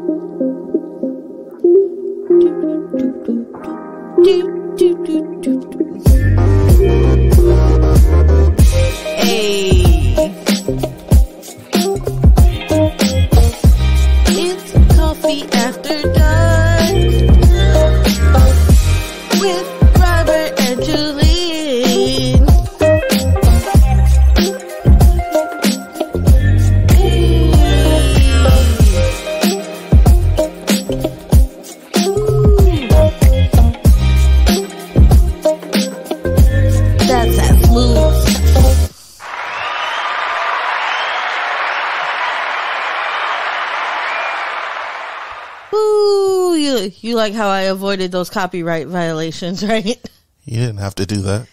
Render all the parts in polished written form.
It's coffee after dark with Robert and Juleen. That's that smooth. Ooh, you like how I avoided those copyright violations, right? You didn't have to do that.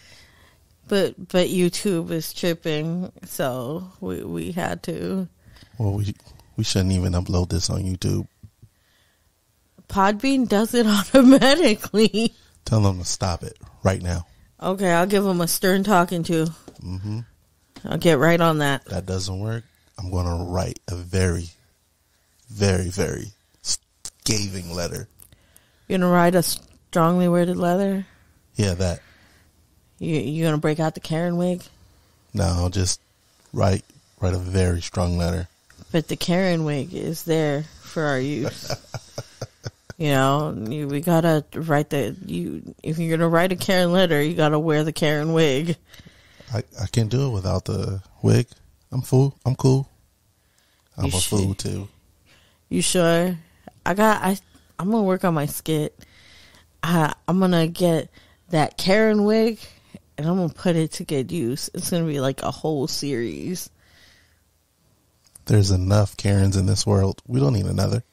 But YouTube is tripping, so we had to. Well, we shouldn't even upload this on YouTube. Podbean does it automatically. Tell them to stop it right now. Okay, I'll give them a stern talking to. Mm-hmm. I'll get right on that. That doesn't work. I'm going to write a very, very, very scathing letter. You're gonna write a strongly worded letter? Yeah, that. You gonna break out the Karen wig? No, I'll just write a very strong letter. But the Karen wig is there for our use. You know, we gotta write if you're gonna write a Karen letter, you gotta wear the Karen wig. I can't do it without the wig. I'm cool. I'm a fool too. You sure? I'm gonna work on my skit. I'm gonna get that Karen wig and I'm gonna put it to good use. It's gonna be like a whole series. There's enough Karens in this world. We don't need another.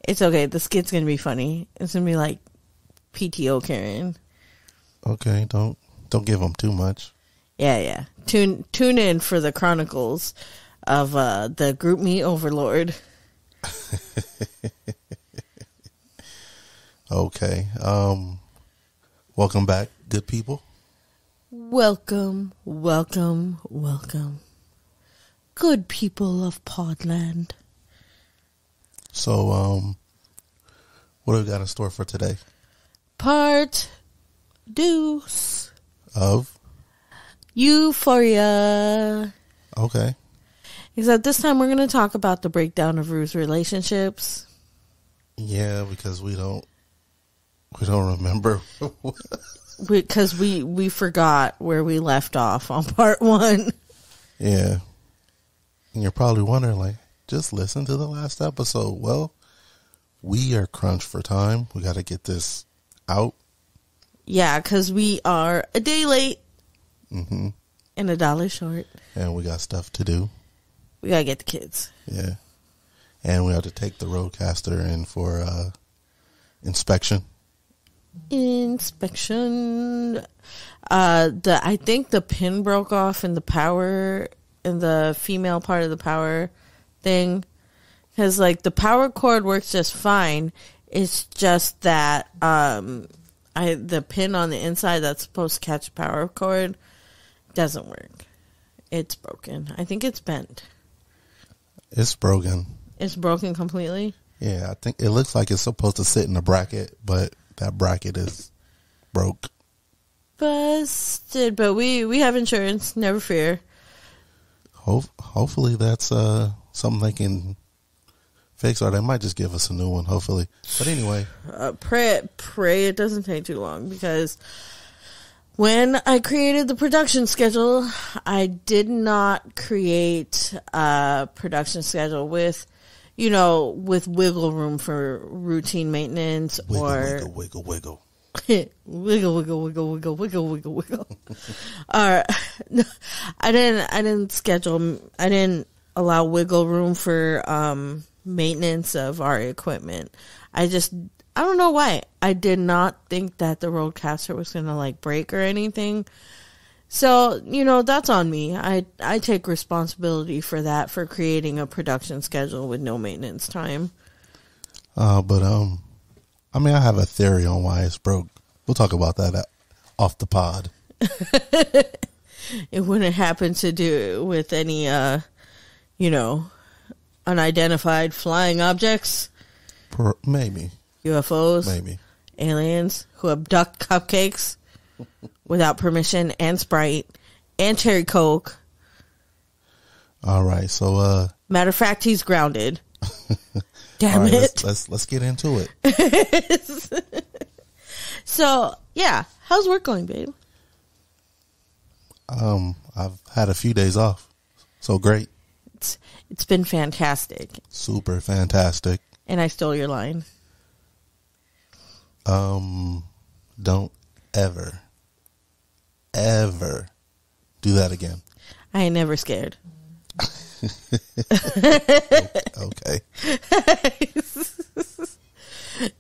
It's okay. The skit's gonna be funny. It's gonna be like PTO Karen. Okay, don't give them too much. Yeah. Tune in for the chronicles of the group me overlord. Okay. Welcome back, good people. Welcome. Good people of Podland. So, what do we got in store for today? Part deuce Of Euphoria. Okay. Except this time we're going to talk about the breakdown of Rue's relationships. Yeah, because we don't remember. Because we forgot where we left off on part one. Yeah. And you're probably wondering, like, just listen to the last episode. Well, we are crunched for time. We got to get this out. Yeah, because we are a day late. Mm-hmm. And $1 short. And we got stuff to do. We got to get the kids. Yeah. And we have to take the roadcaster in for inspection. I think the pin broke off in the power, in the female part of the power thing. Because, like, the power cord works just fine. It's just that the pin on the inside that's supposed to catch the power cord doesn't work. It's broken. I think it's bent. It's broken. It's broken completely? Yeah, I think it looks like it's supposed to sit in a bracket, but that bracket is broke. Busted. But we have insurance. Never fear. Hopefully that's something they can fix, or they might just give us a new one, hopefully. But anyway. Pray it doesn't take too long, because when I created the production schedule, I did not create a production schedule with wiggle room for routine maintenance wiggle. wiggle, wiggle. I didn't allow wiggle room for maintenance of our equipment. I don't know why. I did not think that the roadcaster was going to like break or anything. So, that's on me. I take responsibility for that, for creating a production schedule with no maintenance time. I have a theory on why it's broke. We'll talk about that off the pod. It wouldn't happen to do with any, unidentified flying objects. Maybe. UFOs? Maybe. Aliens who abduct cupcakes without permission, and Sprite, and Cherry Coke. All right, so matter of fact, he's grounded. Damn right, it. Let's get into it. So, yeah, how's work going, babe? I've had a few days off. So great. It's been fantastic. Super fantastic. And I stole your line. Don't ever do that again. I ain't never scared. Okay.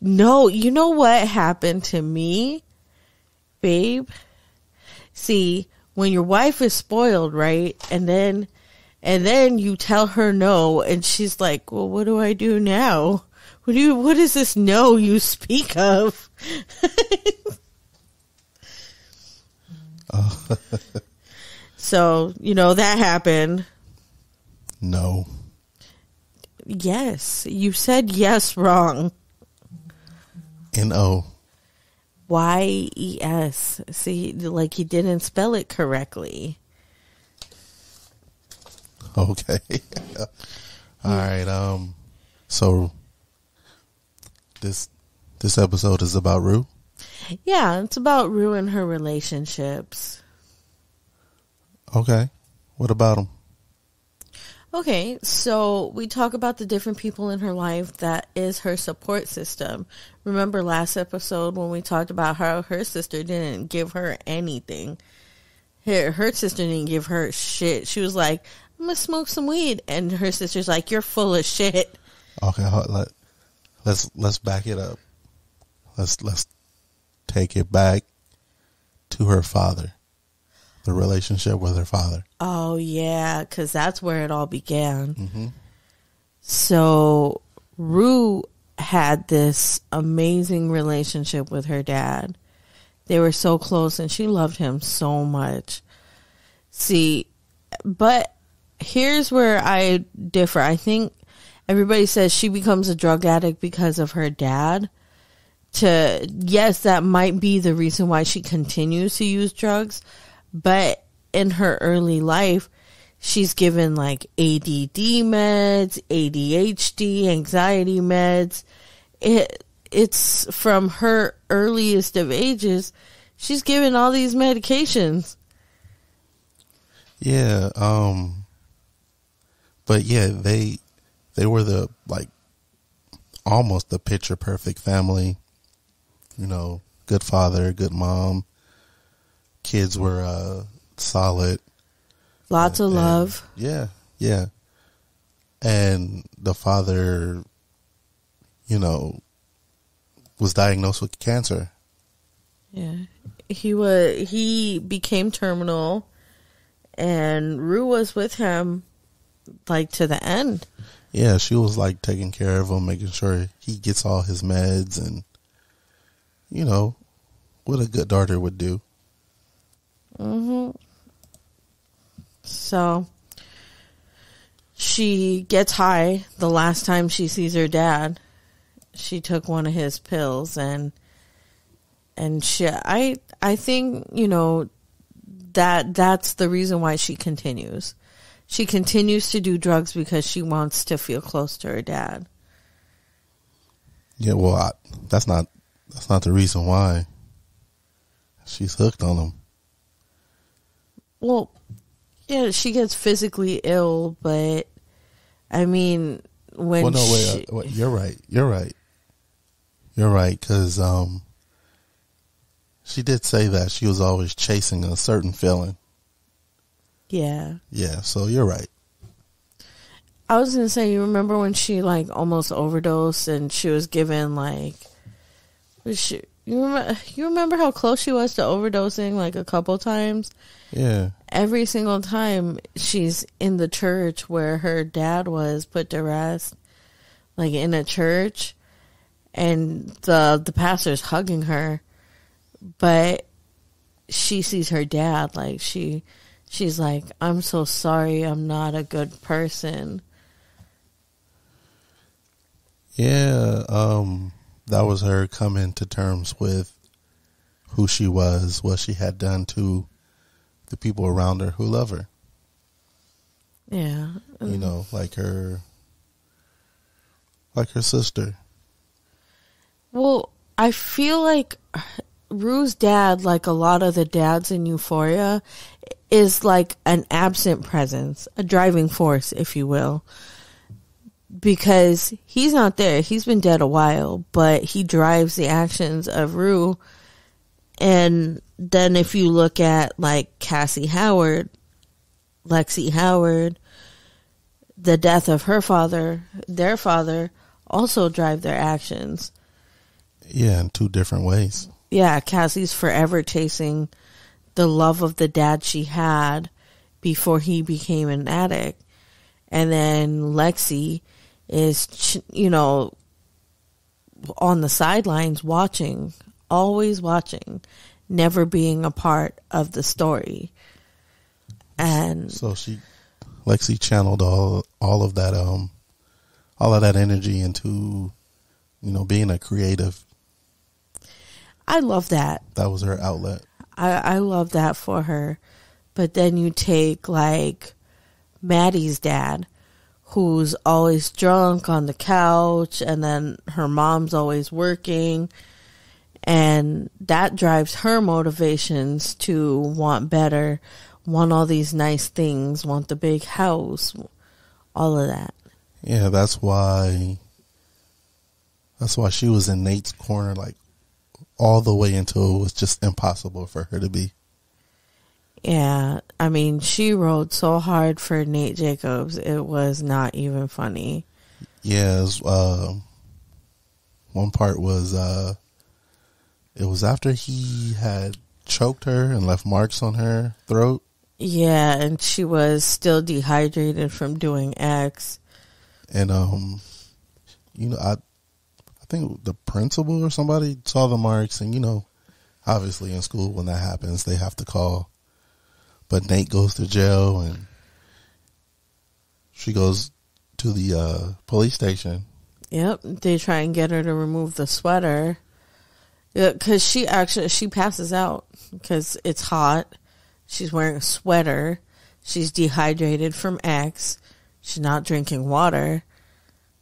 No, you know what happened to me, babe? See, when your wife is spoiled, right? And then you tell her no, and she's like, well, what do I do now? What is this no you speak of? So, that happened. No. Yes. You said yes wrong. N-O. Y-E-S. See, like you didn't spell it correctly. Okay. All right. So this episode is about Rue? Yeah, it's about Rue and her relationships. Okay. What about them? Okay, so we talk about the different people in her life that is her support system. Remember last episode when we talked about how her sister didn't give her anything? Her sister didn't give her shit. She was like, I'm going to smoke some weed. And her sister's like, you're full of shit. Okay, let's back it up. Let's take it back to her father. The relationship with her father. Oh, yeah, because that's where it all began. Mm-hmm. So, Rue had this amazing relationship with her dad. They were so close, and she loved him so much. See, but here's where I differ. I think everybody says she becomes a drug addict because of her dad. Yes, that might be the reason why she continues to use drugs. But in her early life, she's given like ADD meds, ADHD, anxiety meds. It's from her earliest of ages. She's given all these medications. Yeah. But yeah, they were the almost the picture perfect family. Good father, good mom. Kids were solid. Lots of love. Yeah. And the father, was diagnosed with cancer. Yeah. He became terminal, and Rue was with him to the end. Yeah, she was taking care of him, making sure he gets all his meds, and what a good daughter would do. Mm-hmm. So she gets high the last time she sees her dad. She took one of his pills, and I think that's the reason why she continues. She continues to do drugs because she wants to feel close to her dad. Yeah, well, that's not the reason why. She's hooked on him. Well, yeah, she gets physically ill, but I mean, when wait, you're right, because she did say that she was always chasing a certain feeling. Yeah, so you're right. I was gonna say, you remember when she almost overdosed, and she was given you remember how close she was to overdosing a couple times? Yeah. Every single time she's in the church where her dad was put to rest, in a church, and the pastor's hugging her, but she sees her dad, she's like, I'm so sorry, I'm not a good person. Yeah, that was her coming to terms with who she was, what she had done to the people around her who love her. Yeah. You know, like her sister. Well, I feel like Rue's dad, like a lot of the dads in Euphoria, is like an absent presence, a driving force, if you will. Because he's not there. He's been dead a while, but he drives the actions of Rue. And then if you look at like Cassie Howard, Lexi Howard, the death of her father, their father, also drive their actions. Yeah, in two different ways. Yeah, Cassie's forever chasing the love of the dad she had before he became an addict. And then Lexi is, you know, on the sidelines watching, always watching, never being a part of the story. And so Lexi channeled all of that energy into, you know, being a creative. I love that. That was her outlet. I love that for her. But then you take like Maddie's dad, who's always drunk on the couch, and then her mom's always working, and that drives her motivations to want better, want all these nice things, want the big house, all of that. Yeah, that's why she was in Nate's corner, like, all the way until it was just impossible for her to be. Yeah, I mean, she rode so hard for Nate Jacobs, it was not even funny. Yeah, one part was, it was after he had choked her and left marks on her throat. Yeah, and she was still dehydrated from doing X. And, you know, I think the principal or somebody saw the marks, and, you know, obviously in school when that happens, they have to call. But Nate goes to jail, and she goes to the police station. Yep, they try and get her to remove the sweater. Because she passes out because it's hot. She's wearing a sweater. She's dehydrated from X. She's not drinking water.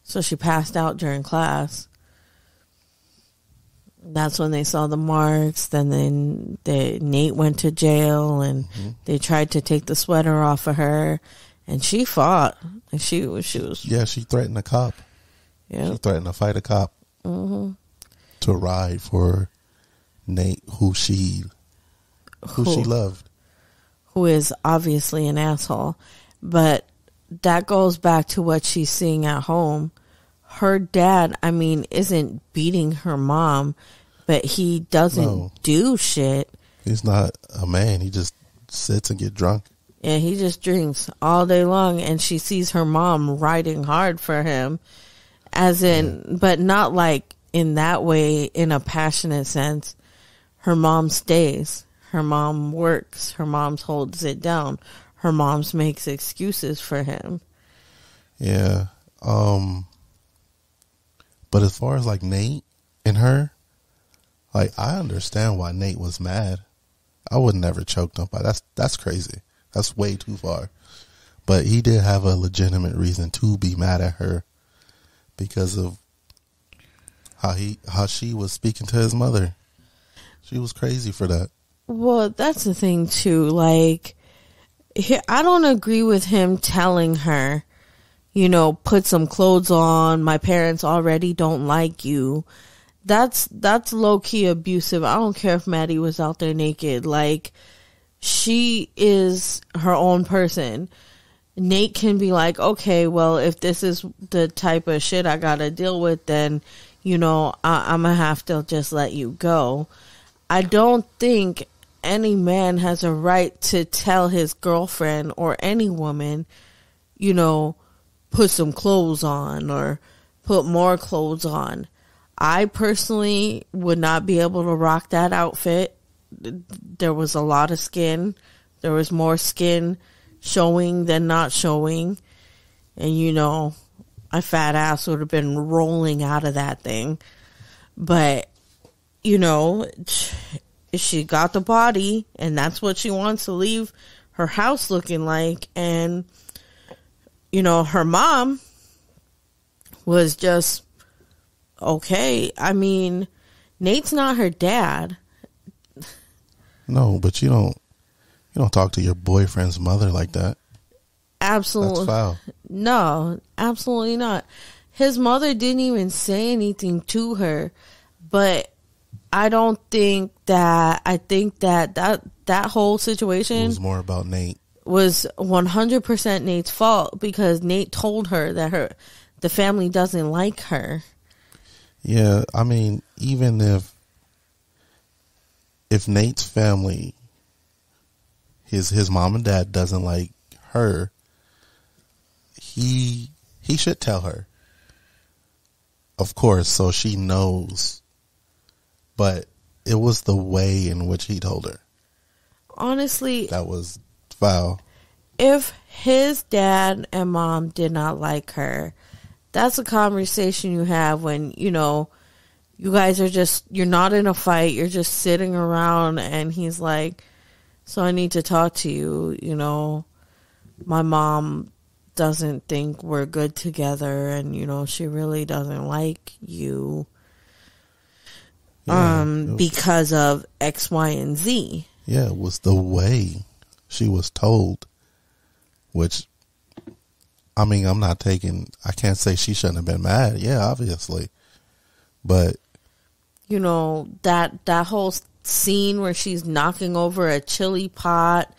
So she passed out during class. That's when they saw the marks. Then Nate went to jail, and they tried to take the sweater off of her, and she fought. And she was. Yeah, she threatened a cop. Yeah, she threatened to fight a cop to ride for Nate, who she loved, who is obviously an asshole. But that goes back to what she's seeing at home. Her dad, I mean, isn't beating her mom, but he doesn't do shit. He's not a man. He just sits and get drunk. Yeah, he just drinks all day long, and she sees her mom riding hard for him, but not like in that way, in a passionate sense. Her mom stays. Her mom works. Her mom holds it down. Her mom makes excuses for him. Yeah. But as far as like Nate and her, like, I understand why Nate was mad. I would never choke nobody. That's crazy. That's way too far. But he did have a legitimate reason to be mad at her because of how she was speaking to his mother. She was crazy for that. Well, that's the thing too. Like, I don't agree with him telling her, you know, put some clothes on. My parents already don't like you. That's low key abusive. I don't care if Maddie was out there naked. Like, she is her own person. Nate can be like, okay, well, if this is the type of shit I gotta deal with, then, you know, I'm gonna have to just let you go. I don't think any man has a right to tell his girlfriend or any woman, you know, put some clothes on or put more clothes on. I personally would not be able to rock that outfit. There was a lot of skin. There was more skin showing than not showing. And, you know, my fat ass would have been rolling out of that thing. But, you know, she got the body, and that's what she wants to leave her house looking like. And, you know, her mom was just okay. I mean, Nate's not her dad. No, but you don't talk to your boyfriend's mother like that. Absolutely. That's foul. No, absolutely not. His mother didn't even say anything to her, but I don't think that, I think that whole situation, It was more about Nate. Was 100% Nate's fault, because Nate told her that the family doesn't like her. Yeah, I mean, even if Nate's family, his mom and dad doesn't like her, he should tell her, of course, so she knows. But it was the way in which he told her. Honestly, that was foul. If his dad and mom did not like her, that's a conversation you have when, you know, you guys are just, you're not in a fight, you're just sitting around, and he's like, so I need to talk to you, you know, my mom doesn't think we're good together, and, you know, she really doesn't like you, because of X, Y, and Z. Yeah, it was the way she was told, which, I mean, I can't say she shouldn't have been mad. Yeah, obviously. But, you know, that whole scene where she's knocking over a chili pot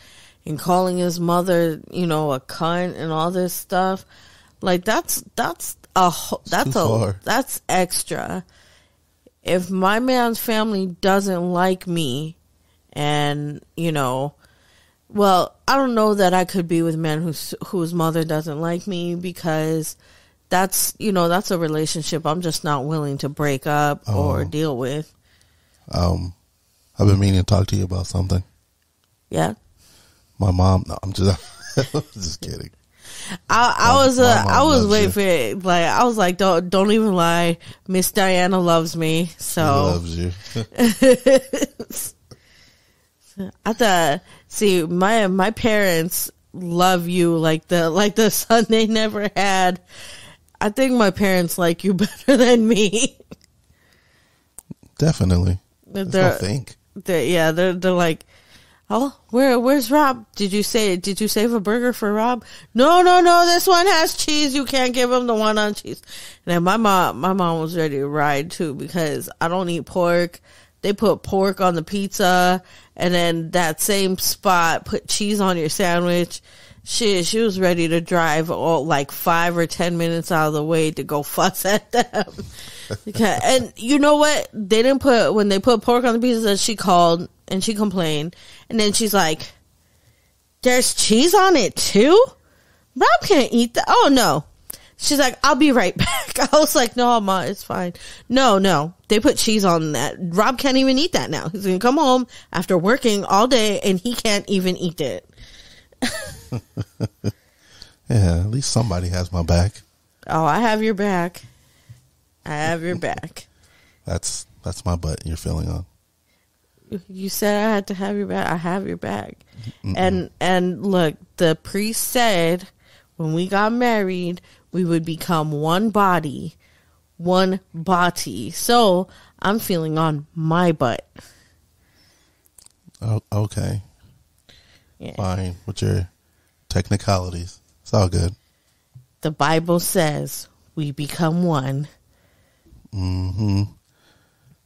and calling his mother, you know, a cunt and all this stuff, like that's extra. If my man's family doesn't like me, and, you know, well, I don't know that I could be with a man whose mother doesn't like me, because that's, you know, that's a relationship I'm just not willing to break up or deal with. I've been meaning to talk to you about something. Yeah. My mom. No, I'm just kidding. I was waiting for it. Like, I was like, don't even lie. Miss Diana loves me. So she loves you. I thought, see, my parents love you like the son they never had. I think my parents like you better than me. Definitely. They're like, oh, where's Rob? Did you save a burger for Rob? No, this one has cheese. You can't give him the one on cheese. And then my mom was ready to ride too, because I don't eat pork. They put pork on the pizza, and then that same spot put cheese on your sandwich. She was ready to drive all like 5 or 10 minutes out of the way to go fuss at them. And you know what? When they put pork on the pizza, she called and she complained. And then she's like, there's cheese on it too? Rob can't eat that. Oh no. She's like, I'll be right back. I was like, no, Ma, it's fine. No. They put cheese on that. Rob can't even eat that now. He's going to come home after working all day and he can't even eat it. Yeah, at least somebody has my back. Oh, I have your back. I have your back. That's my butt you're feeling on. You said I had to have your back. I have your back. And look, the priest said when we got married, we would become one body, one body. So I'm feeling on my butt. Oh, okay. Yeah. Fine with your technicalities. It's all good. The Bible says we become one. Mm-hmm.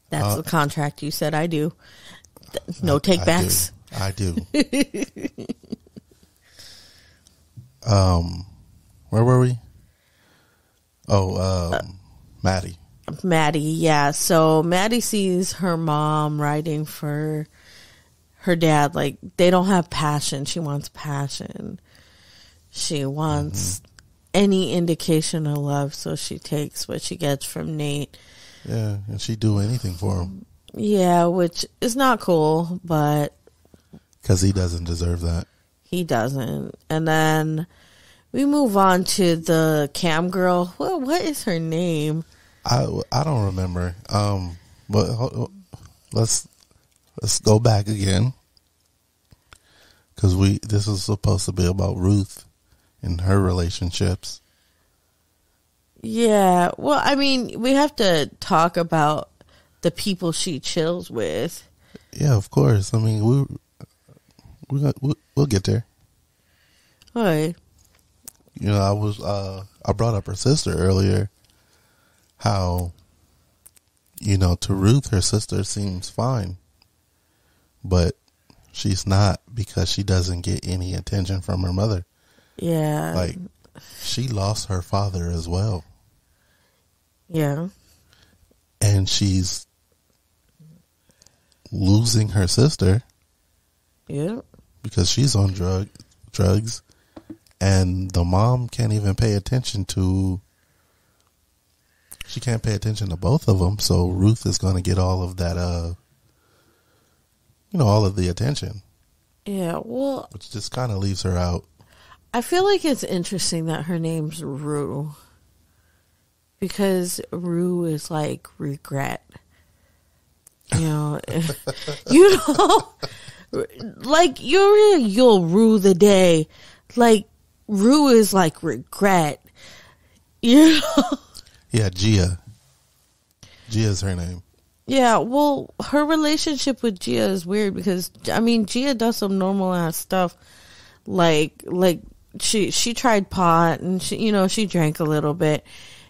That's the contract you said I do. No takebacks. I do. Where were we? Maddie. Maddie, yeah. So Maddie sees her mom writing for her dad. Like, they don't have passion. She wants passion. She wants any indication of love, so she takes what she gets from Nate. Yeah, and she'd do anything for him. Yeah, which is not cool, but... Because he doesn't deserve that. He doesn't. And then We move on to the cam girl. What is her name? I don't remember. But let's go back again, because this is supposed to be about Ruth and her relationships. Yeah. Well, I mean, we have to talk about the people she chills with. Yeah, of course. I mean, we'll get there. All right. You know, I brought up her sister earlier. How, you know, to Ruth, her sister seems fine, but she's not, because she doesn't get any attention from her mother. Yeah. Like, she lost her father as well. Yeah. And she's losing her sister. Yeah. Because she's on drugs. And the mom can't even pay attention to... She can't pay attention to both of them. So Ruth is going to get all of that, all of the attention. Yeah, well... Which just kind of leaves her out. I feel like it's interesting that her name's Rue. Because Rue is like regret. You know, like you'll rue the day. Like Rue is like regret. You know? Yeah, Gia. Gia's her name. Yeah, well, her relationship with Gia is weird because, I mean, Gia does some normal ass stuff. Like she tried pot and she drank a little bit.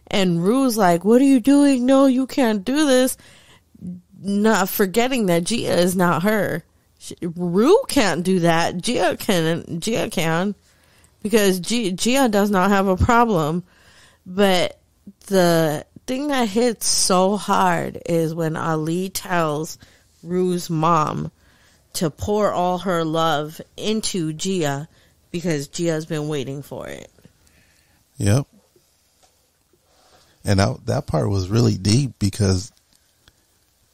And Rue's like, what are you doing? No, you can't do this. Not forgetting that Gia is not her. Rue can't do that. Gia can. Because Gia does not have a problem. But the thing that hits so hard is when Ali tells Rue's mom to pour all her love into Gia because Gia's been waiting for it. Yep. And that part was really deep, because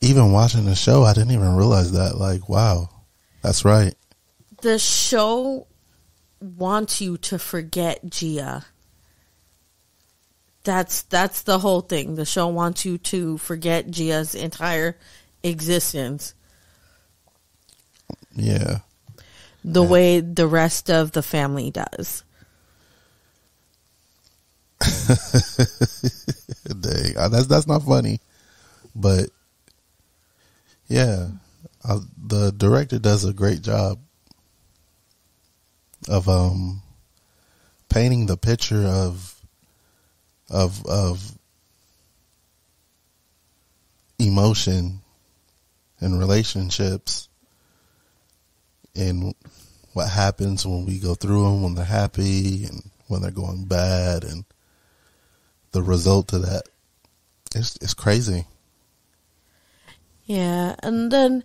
even watching the show, I didn't even realize that. Like, wow, that's right. The show wants you to forget Gia. That's the whole thing. The show wants you to forget Gia's entire existence. Yeah. The way the rest of the family does. Dang, that's not funny, but yeah, the director does a great job of painting the picture of emotion and relationships, and what happens when we go through them, when they're happy and when they're going bad, and the result of that. It's crazy. Yeah, and then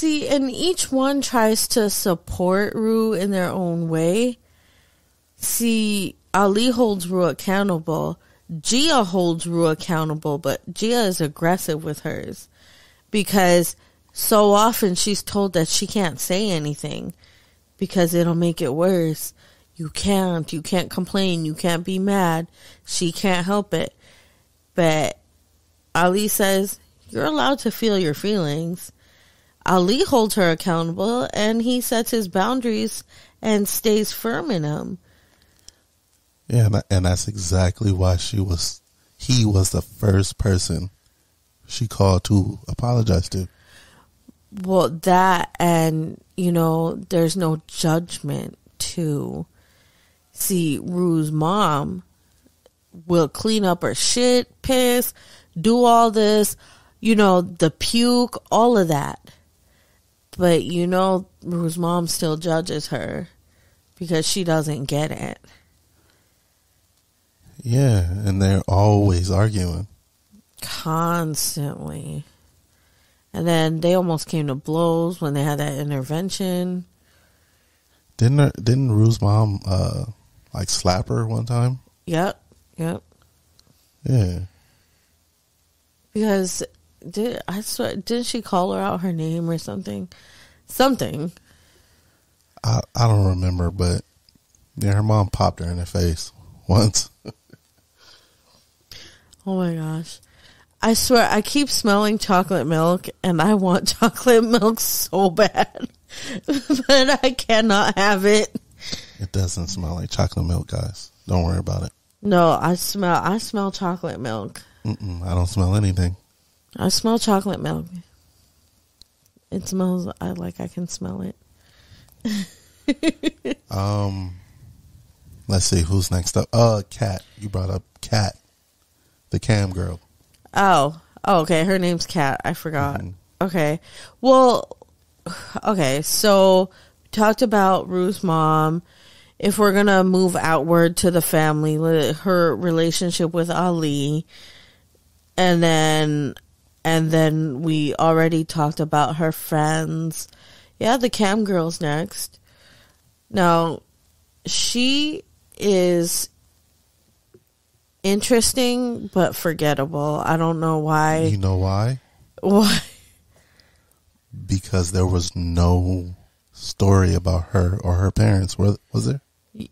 and each one tries to support Rue in their own way. See, Ali holds Rue accountable. Gia holds Rue accountable, but Gia is aggressive with hers because so often she's told that she can't say anything because it'll make it worse. You can't complain, you can't be mad. She can't help it. But Ali says, you're allowed to feel your feelings. Ali holds her accountable, and he sets his boundaries and stays firm in them. Yeah, and that's exactly why he was the first person she called to apologize to. Well, that, and, there's no judgment too. See, Rue's mom will clean up her shit, piss, do all this, the puke, all of that. But, Rue's mom still judges her because she doesn't get it. Yeah, and they're always arguing. Constantly. And then they almost came to blows when they had that intervention. Didn't Rue's mom slap her one time? Yep. Yeah. Because didn't she call her out her name or something? Something. I don't remember, but Yeah, her mom popped her in the face once. Oh my gosh. I swear, I keep smelling chocolate milk, and I want chocolate milk so bad. But I cannot have it. It doesn't smell like chocolate milk, guys. Don't worry about it. No, I smell chocolate milk. I don't smell anything. I smell chocolate milk. It smells, I can smell it. Let's see, who's next up? Kat. You brought up Kat, the cam girl. Oh, okay. Her name's Kat. I forgot. Okay. Well, okay. So we talked about Ruth's mom. If we're going to move outward to the family, her relationship with Ali. And then we already talked about her friends. Yeah, the cam girl's next. Now, she is interesting but forgettable. I don't know why. You know why? Why? Because there was no story about her or her parents. Was there?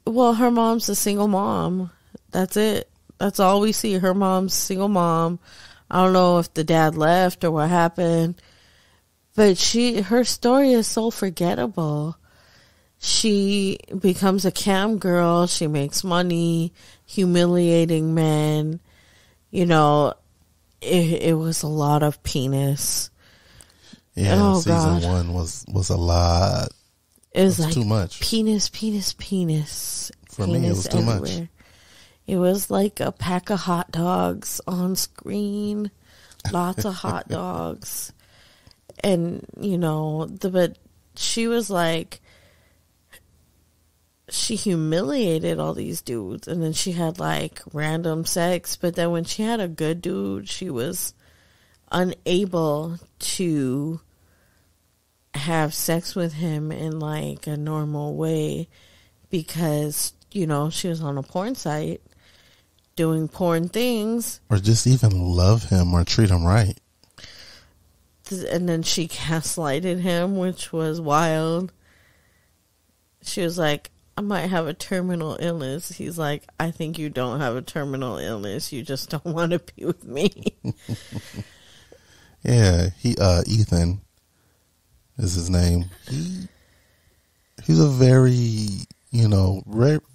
Well, her mom's a single mom. That's it. That's all we see. Her mom's a single mom. I don't know if the dad left or what happened. But her story is so forgettable. She becomes a cam girl. She makes money, humiliating men. You know, it was a lot of penis. Yeah, season 1 was a lot. It was like too much. Penis. For me, it was too much. It was like a pack of hot dogs on screen. Lots of hot dogs. And, you know, but she was like, she humiliated all these dudes, and then she had like random sex, but then when she had a good dude, she was unable to have sex with him in like a normal way because, you know, she was on a porn site doing porn things. Or just even love him or treat him right. And then she gaslighted him, which was wild. She was like, I might have a terminal illness. He's like, I think you don't have a terminal illness. You just don't want to be with me. Yeah, Ethan is his name. He's a very, you know,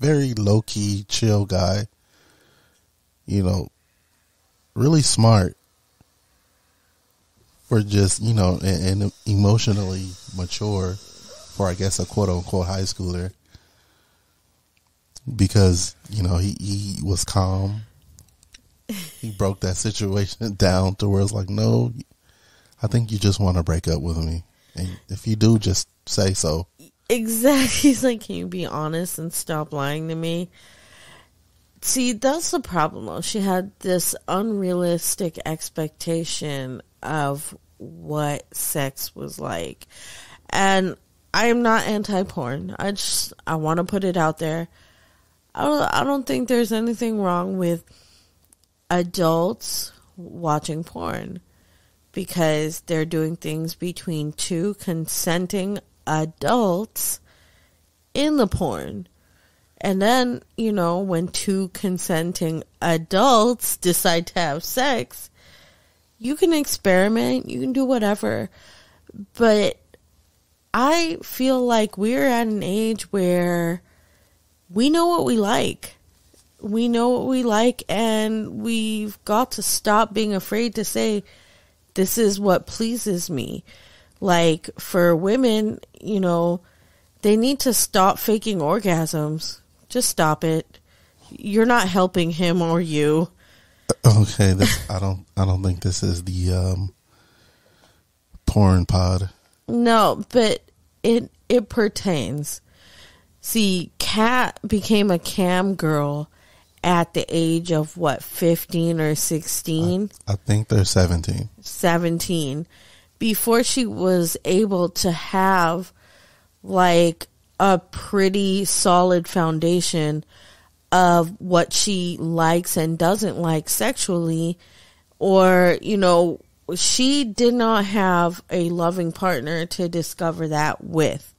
very low-key, chill guy. You know, really smart. For just, you know, and emotionally mature for, I guess, a quote-unquote high schooler. Because, you know, he was calm. He broke that situation down to where it's like, no, I think you just want to break up with me. And if you do, just say so. Exactly. He's like, can you be honest and stop lying to me? See, that's the problem, though. She had this unrealistic expectation of what sex was like. And I'm not anti-porn. I want to put it out there. I don't think there's anything wrong with adults watching porn because they're doing things between two consenting adults in the porn. And then, you know, when two consenting adults decide to have sex, you can experiment, you can do whatever. But I feel like we're at an age where we know what we like. We know what we like, and we've got to stop being afraid to say, this is what pleases me. Like, for women, you know, they need to stop faking orgasms. Just stop it. You're not helping him or you. Okay, I don't think this is the porn pod. No, but it pertains. See, Kat became a cam girl at the age of, what, 15 or 16? I think they're 17. 17. Before she was able to have, like, a pretty solid foundation of what she likes and doesn't like sexually, or, you know, she did not have a loving partner to discover that with.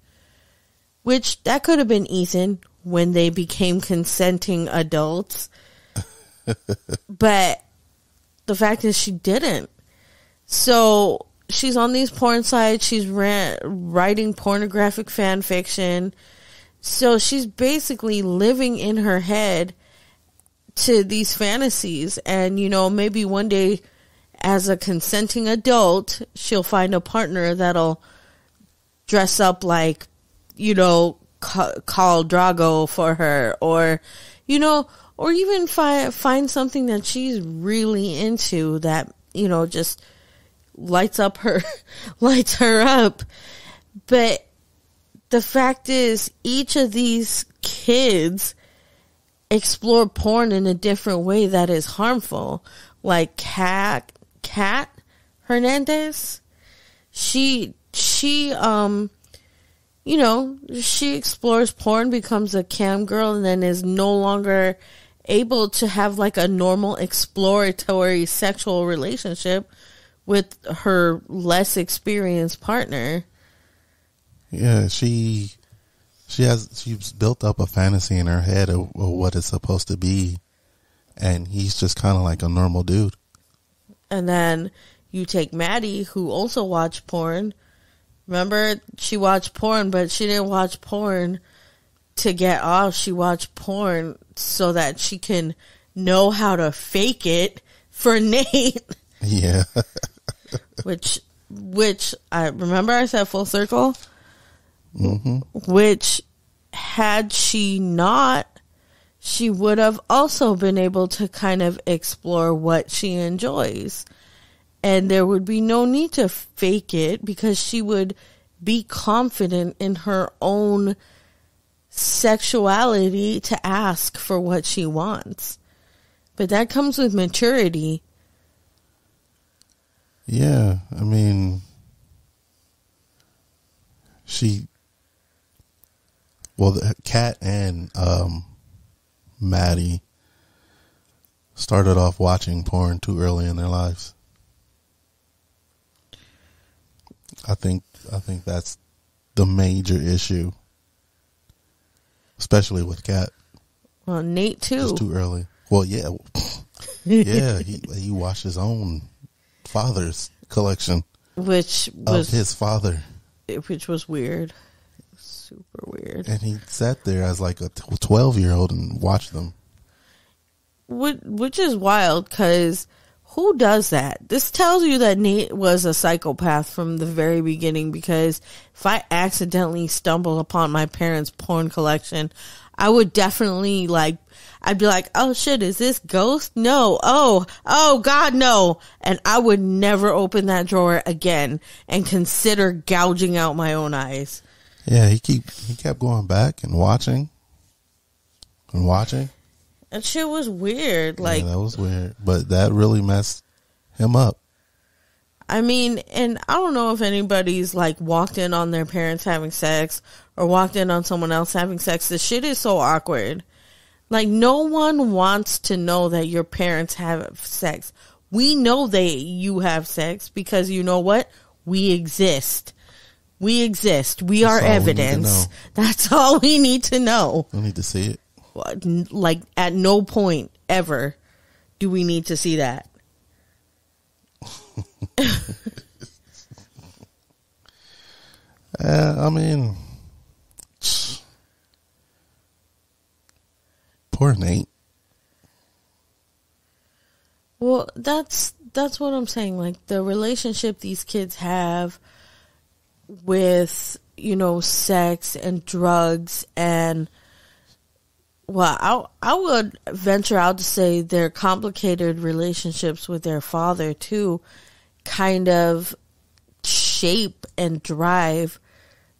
Which, that could have been Ethan. when they became consenting adults. But the fact is she didn't. So she's on these porn sites. She's writing pornographic fan fiction. So she's basically living in her head to these fantasies. And, you know, maybe one day as a consenting adult, she'll find a partner that'll dress up like, you know, Khal Drago for her, or, you know, or even find something that she's really into that, you know, just lights her up. But the fact is, each of these kids explore porn in a different way that is harmful. Like Kat Hernandez, she you know, she explores porn, becomes a cam girl, and then is no longer able to have like a normal exploratory sexual relationship with her less experienced partner. Yeah, she's built up a fantasy in her head of what it's supposed to be, and he's just kind of like a normal dude. And then you take Maddie, who also watched porn. Remember, she watched porn, but she didn't watch porn to get off. She watched porn so that she can know how to fake it for Nate. Yeah. which I remember I said full circle. Mm-hmm. Which, had she not, she would have also been able to kind of explore what she enjoys. And there would be no need to fake it, because she would be confident in her own sexuality to ask for what she wants. But that comes with maturity. Yeah, I mean, the Kat and Maddie started off watching porn too early in their lives. I think that's the major issue, especially with Kat. Well, Nate too. It's too early. Well, yeah, yeah. He watched his own father's collection, which was of his father, which was weird, super weird. And he sat there as like a 12-year-old and watched them. Which is wild, because who does that? This tells you that Nate was a psychopath from the very beginning, because if I accidentally stumbled upon my parents' porn collection, I would definitely I'd be like, oh shit, is this Ghost? No. Oh God, no. And I would never open that drawer again and consider gouging out my own eyes. Yeah, he kept going back and watching. That shit was weird. Yeah, that was weird. But that really messed him up. I mean, and I don't know if anybody's walked in on their parents having sex or walked in on someone else having sex. The shit is so awkward. No one wants to know that your parents have sex. We know you have sex because you know what? We exist. We exist. We are evidence. That's all we need to know. We need to see it. At no point ever do we need to see that. I mean, poor Nate. Well, that's what I'm saying. The relationship these kids have with, sex and drugs and, well, I would venture out to say their complicated relationships with their father too kind of shape and drive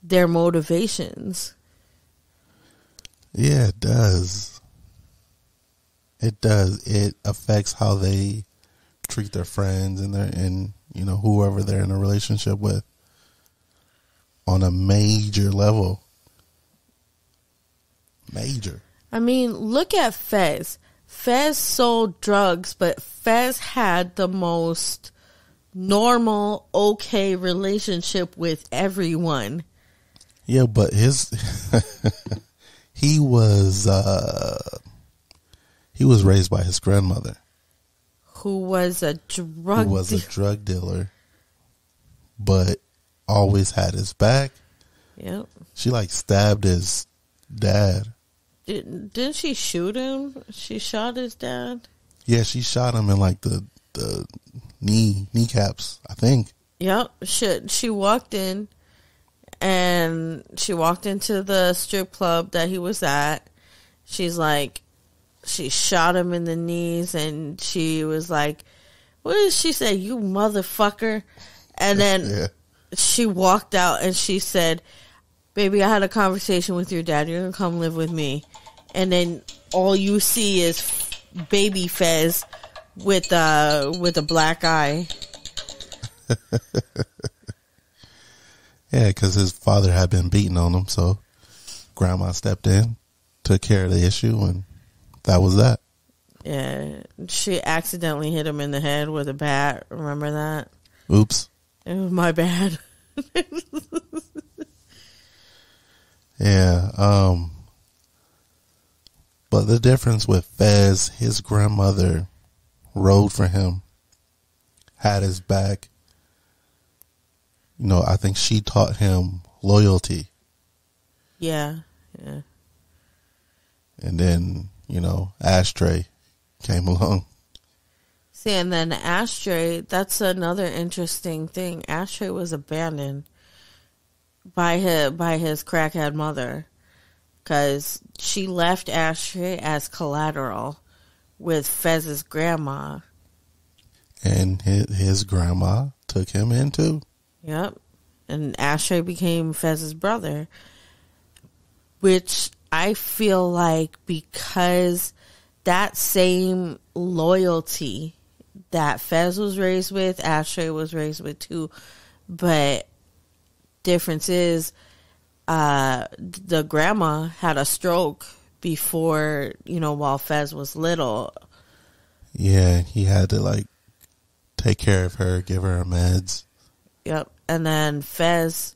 their motivations. Yeah, it does. It does. It affects how they treat their friends and whoever they're in a relationship with on a major level. Major. I mean, look at Fez. Fez sold drugs, but Fez had the most normal, okay relationship with everyone. Yeah, but he was raised by his grandmother, who was a drug dealer, but always had his back. Yep. She like stabbed his dad. Didn't she shoot him? She shot his dad? Yeah, she shot him in like the kneecaps, I think. Yep. She walked in, and she walked into the strip club that he was at. She's like, she shot him in the knees, and she was like, what did she say? You motherfucker. And then she walked out, and she said, baby, I had a conversation with your dad. You're going to come live with me. And then all you see is baby Fez with a black eye. Yeah, because his father had been beating on him, so grandma stepped in, took care of the issue, and that was that. Yeah, she accidentally hit him in the head with a bat. Remember that? Oops. It was my bad. Yeah, but the difference with Fez, his grandmother rode for him, had his back. You know, I think she taught him loyalty. Yeah. And then, you know, Ashtray came along. See, and then Ashtray, that's another interesting thing. Ashtray was abandoned by his crackhead mother, because she left Ashtray as collateral with Fez's grandma. And his grandma took him in too. Yep. And Ashtray became Fez's brother, which I feel like, because that same loyalty that Fez was raised with, Ashtray was raised with too. But difference is, the grandma had a stroke before, while Fez was little. Yeah, he had to like take care of her, give her meds. Yep. And then Fez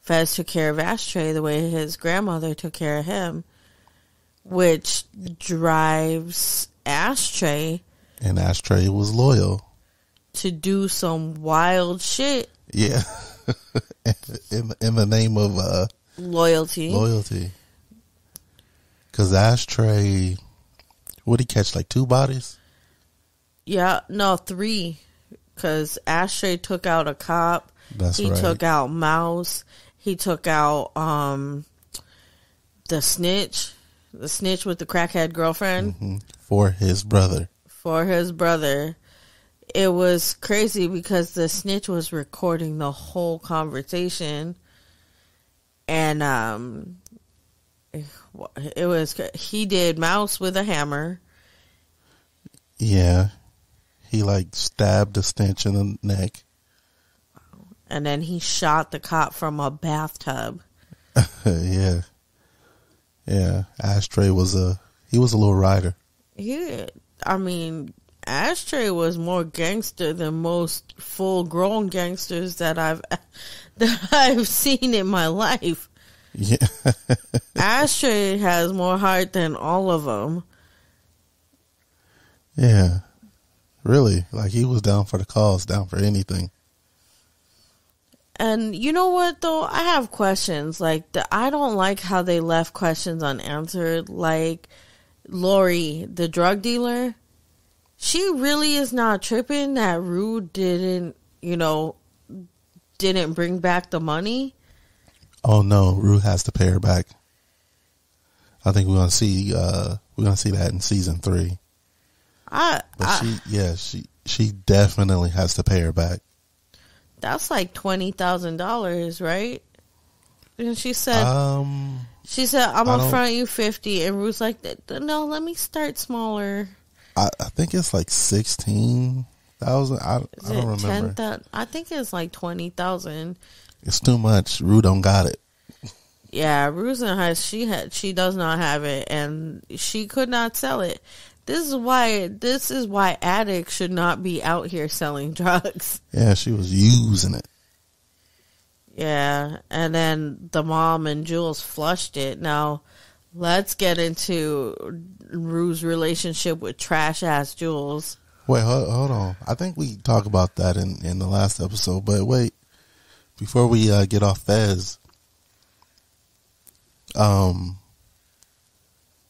took care of Ashtray the way his grandmother took care of him, which drives Ashtray. And Ashtray was loyal to do some wild shit. Yeah. in the name of loyalty. Because Ashtray, what did he catch, like 2 bodies? Yeah, no, 3. Because Ashtray took out a cop. That's right. He took out Mouse. He took out the snitch with the crackhead girlfriend. Mm-hmm. For his brother. It was crazy because the snitch was recording the whole conversation, and he did Mouse with a hammer. Yeah, he like stabbed the snitch in the neck, and then he shot the cop from a bathtub. Yeah. Ashtray was a little rider. Yeah, I mean, Ashtray was more gangster than most full-grown gangsters that I've seen in my life. Yeah. Ashtray has more heart than all of them. Yeah. Really. Like, he was down for the cause, down for anything. And you know what, though? I have questions. Like, I don't like how they left questions unanswered. Like, Lori, the drug dealer, she really is not tripping that Rue didn't bring back the money. Oh no, Rue has to pay her back. I think we're gonna see that in season 3. She definitely has to pay her back. That's like $20,000, right? And she said, I'm gonna front you 50, and Ruth's like, no, let me start smaller. I think it's like 16,000. I don't remember. I think it's like 20,000. It's too much. Rue don't got it. Yeah, Rue's in high. She does not have it, and she could not sell it. This is why addicts should not be out here selling drugs. Yeah, she was using it. Yeah, and then the mom and Jules flushed it. Now, let's get into Rue's relationship with trash ass Jules. Wait, hold on. I think we talked about that in the last episode. But wait, before we get off Fez,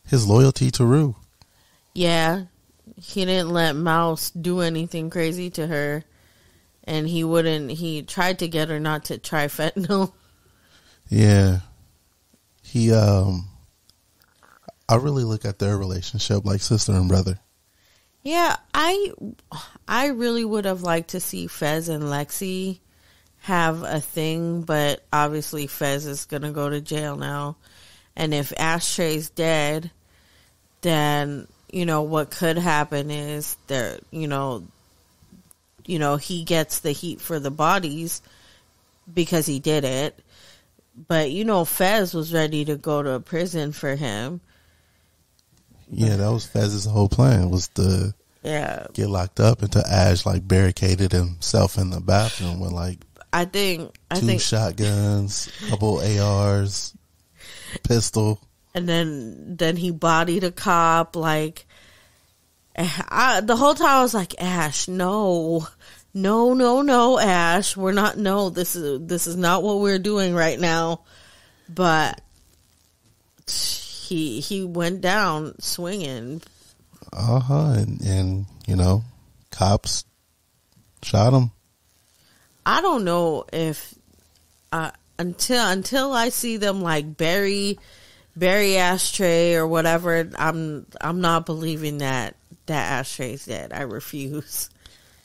his loyalty to Rue. Yeah, he didn't let Mouse do anything crazy to her, and he tried to get her not to try fentanyl. Yeah. I really look at their relationship like sister and brother. Yeah, I really would have liked to see Fez and Lexi have a thing, but obviously Fez is going to go to jail now. And if Ashtray's dead, then, what could happen is that, he gets the heat for the bodies because he did it. But, Fez was ready to go to prison for him. Yeah, that was Fez's whole plan, was to get locked up, and to Ash barricaded himself in the bathroom with I think two shotguns, couple ARs, pistol, and then he bodied a cop. The whole time I was like, Ash, no, Ash, we're not. No, this is not what we're doing right now. But he went down swinging. And cops shot him. I don't know if until I see them bury Ashtray or whatever, I'm not believing that Ashtray's dead. I refuse.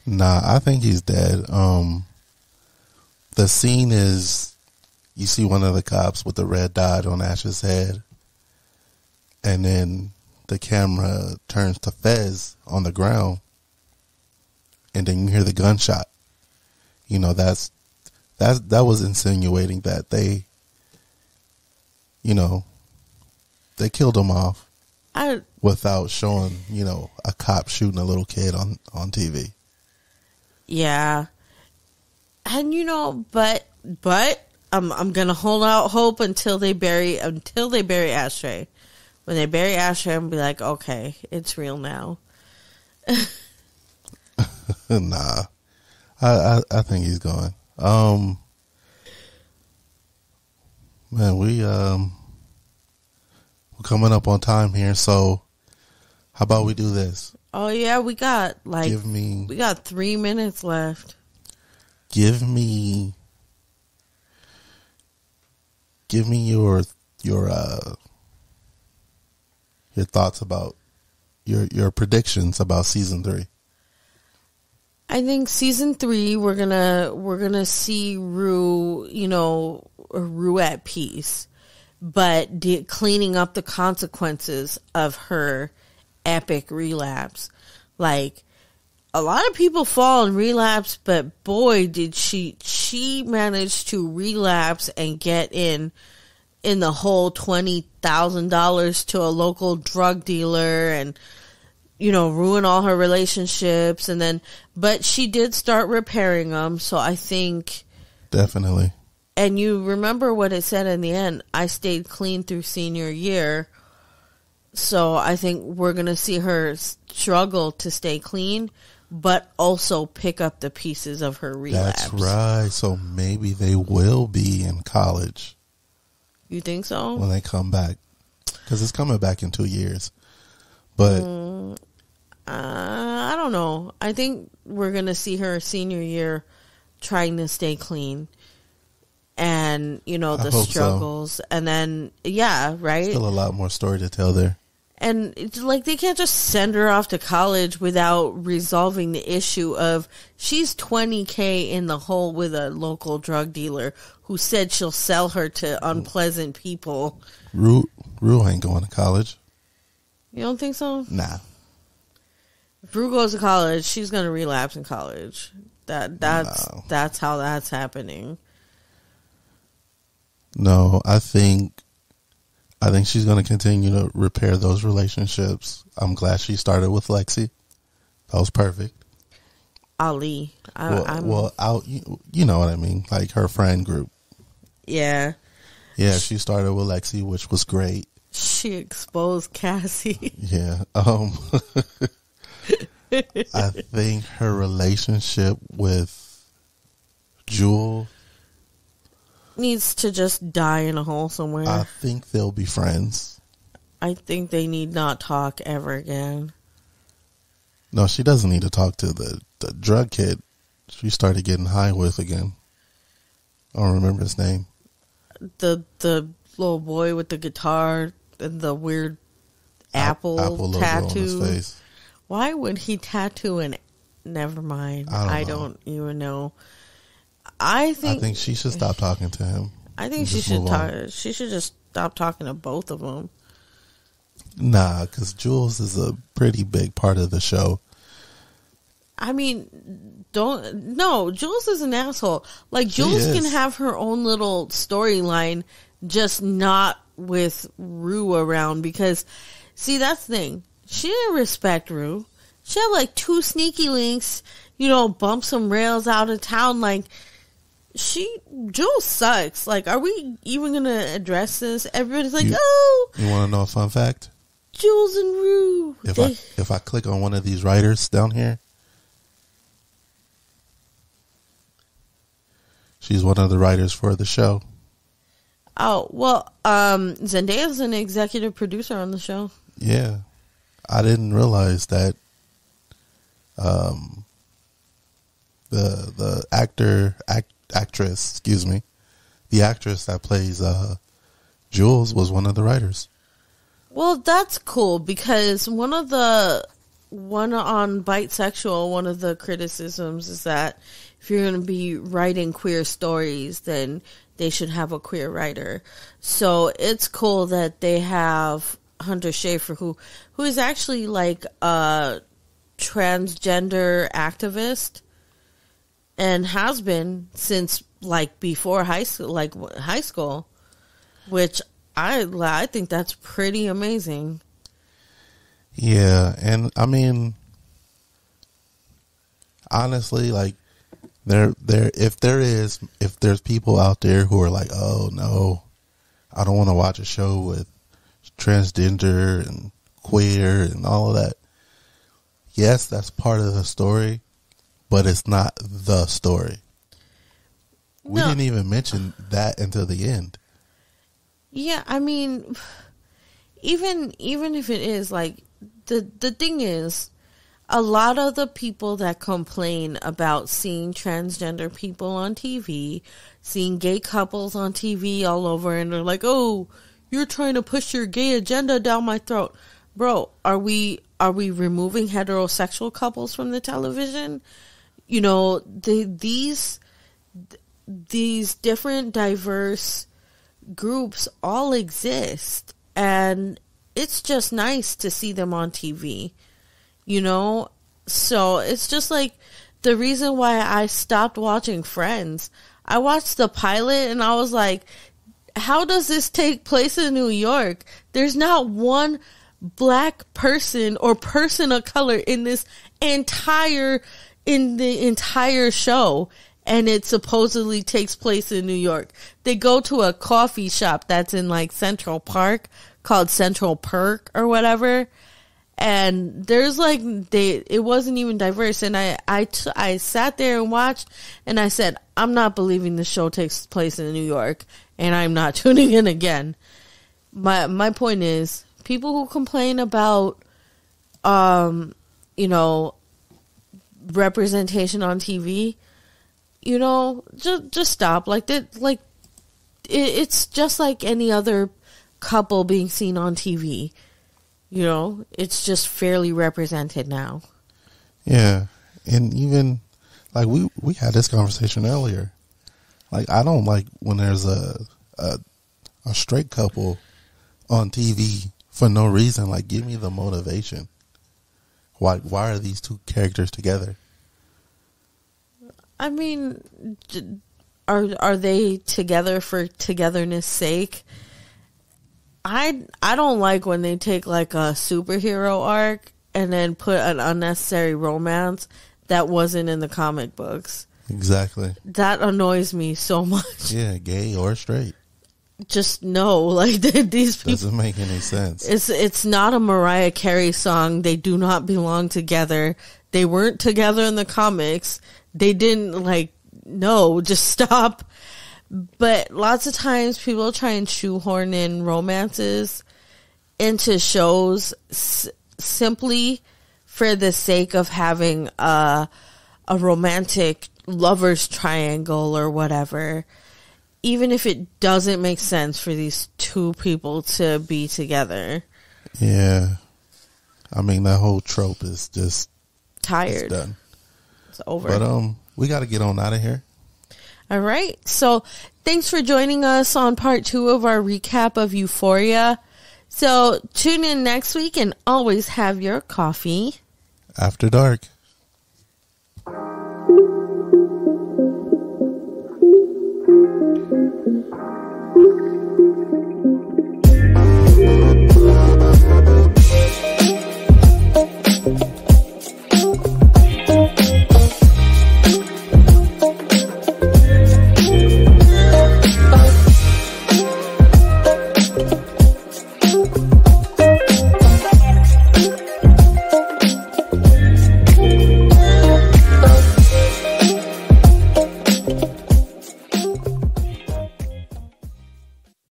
Nah, I think he's dead. The scene is, you see one of the cops with the red dot on Ash's head, and then the camera turns to Fez on the ground, and then you hear the gunshot. That was insinuating that they killed him off without showing, a cop shooting a little kid on TV. Yeah. And but I'm gonna hold out hope until they bury Ashtray. When they bury Ashtray, I'm gonna be like, okay, it's real now. Nah. I think he's gone. Man, we're coming up on time here, so how about we do this? Oh yeah, we got we got 3 minutes left. Give me your thoughts about your predictions about season 3. I think season 3 we're gonna see Rue, Rue at peace, but cleaning up the consequences of her epic relapse. A lot of people fall and relapse, but boy, did she manage to relapse and get in the whole $20,000 to a local drug dealer and, ruin all her relationships. But she did start repairing them. So I think. Definitely. And you remember what it said in the end, I stayed clean through senior year. So I think we're going to see her struggle to stay clean, but also pick up the pieces of her relapse. That's right. So maybe they will be in college. You think so? When they come back. Because it's coming back in 2 years. But I don't know. I think we're going to see her senior year trying to stay clean. And, the struggles. So. And then, yeah, right? Still a lot more story to tell there. And it's they can't just send her off to college without resolving the issue of she's $20K in the hole with a local drug dealer who said she'll sell her to unpleasant people. Rue ain't going to college. You don't think so? Nah. If Rue goes to college, she's going to relapse in college. That's how that's happening. No, I think she's going to continue to repair those relationships. I'm glad she started with Lexi. That was perfect. Ali. You know what I mean, her friend group. Yeah. Yeah, she started with Lexi, which was great. she exposed Cassie. Yeah. I think her relationship with Jewel needs to just die in a hole somewhere. I think they'll be friends. I think they need not talk ever again. No, she doesn't need to talk to the drug kid she started getting high with again. I don't remember his name. The little boy with the guitar and the weird apple logo tattoo on his face. Why would he tattoo an... Never mind. I don't even know. I think she should stop talking to him. I think she should talk. She should just stop talking to both of them. Nah, because Jules is a pretty big part of the show. I mean, Jules is an asshole. Like, Jules can have her own little storyline, just not with Rue around. Because, see, that's the thing. She didn't respect Rue. She had like 2 sneaky links, bump some rails out of town. Like, Jules sucks. Like, are we even going to address this? Everybody's like, You want to know a fun fact? Jules and Rue. If I click on one of these writers down here, she's one of the writers for the show. Oh, well, Zendaya's an executive producer on the show. Yeah. I didn't realize that the actress, the actress that plays Jules was one of the writers. Well, that's cool because one on Bisexual, one of the criticisms is that if you're going to be writing queer stories, then they should have a queer writer. So it's cool that they have Hunter Schafer, who is actually like a transgender activist and has been since like before high school, which I think that's pretty amazing. Yeah, and I mean, honestly, like if there's people out there who are like, oh no, I don't want to watch a show with transgender and queer and all of that. Yes, that's part of the story, but it's not the story. We didn't even mention that until the end. Yeah, I mean, even if it is, like, the thing is, a lot of the people that complain about seeing transgender people on TV, seeing gay couples on TV all over, and they're like, oh, you're trying to push your gay agenda down my throat. Bro, are we removing heterosexual couples from the television? These different diverse groups all exist, and it's just nice to see them on TV, so it's just like the reason why I stopped watching Friends. I watched the pilot and I was like, how does this take place in New York? There's not one black person or person of color in the entire show. And it supposedly takes place in New York. They go to a coffee shop that's in like Central Park called Central Perk or whatever. And there's like, it wasn't even diverse. And I sat there and watched and I said, I'm not believing the show takes place in New York and I'm not tuning in again. My point is, people who complain about, representation on TV, just stop. It's just like any other couple being seen on TV. It's just fairly represented now. Yeah, and even like we had this conversation earlier. Like, I don't like when there's a straight couple on TV for no reason. Like, give me the motivation. Why are these two characters together? I mean, are they together for togetherness' sake? I don't like when they take like a superhero arc and then put an unnecessary romance that wasn't in the comic books. Exactly. That annoys me so much. Yeah, gay or straight. just no, like these people doesn't make any sense. It's not a Mariah Carey song. They do not belong together. They weren't together in the comics. They didn't no, just stop. But lots of times people try and shoehorn in romances into shows simply for the sake of having a romantic lover's triangle or whatever, even if it doesn't make sense for these two people to be together. Yeah. I mean, that whole trope is just tired. It's done. It's over. But we got to get on out of here. All right. So thanks for joining us on part 2 of our recap of Euphoria. So tune in next week and always have your coffee after dark.